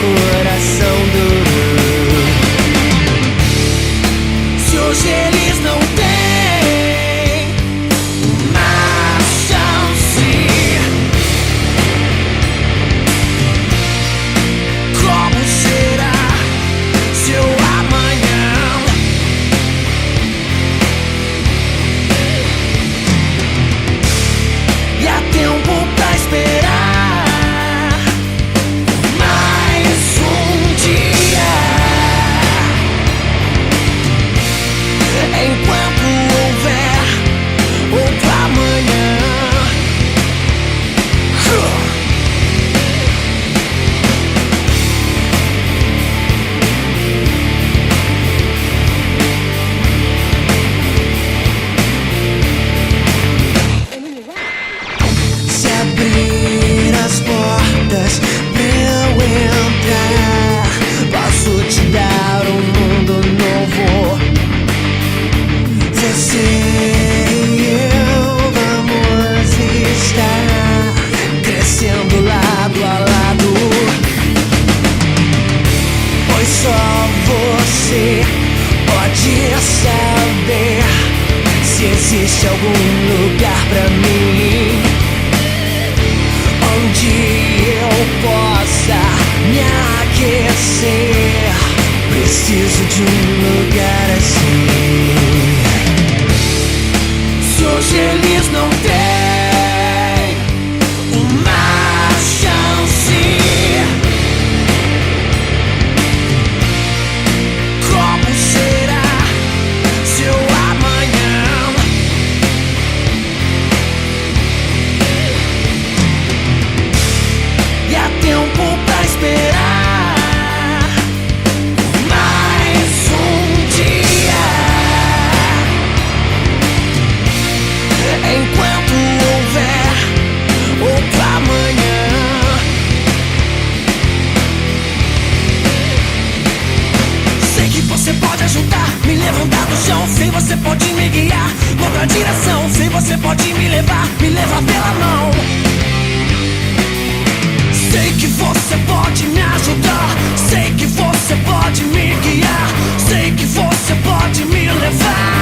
coração duro. Se hoje eles não têm uma chance, como será seu amanhã? E há tempo pra esperar mais um dia, enquanto houver outro amanhã. Se abrir as portas pra eu entrar, posso te dar um mundo novo. Você e eu vamos estar crescendo lado a lado, pois só você pode saber se existe algum lugar pra mim onde eu possa me aquecer. Preciso de um lugar assim. Se hoje eles não têm uma chance, como será seu amanhã? E há tempo pra esperar mais um dia, enquanto houver outro amanhã. Sei que você pode ajudar, me levantar do chão. Sei você pode me guiar noutra direção. Sei você pode me levar pela mão. Sei que você pode me ajudar, sei que você pode me guiar, sei que você pode me levar.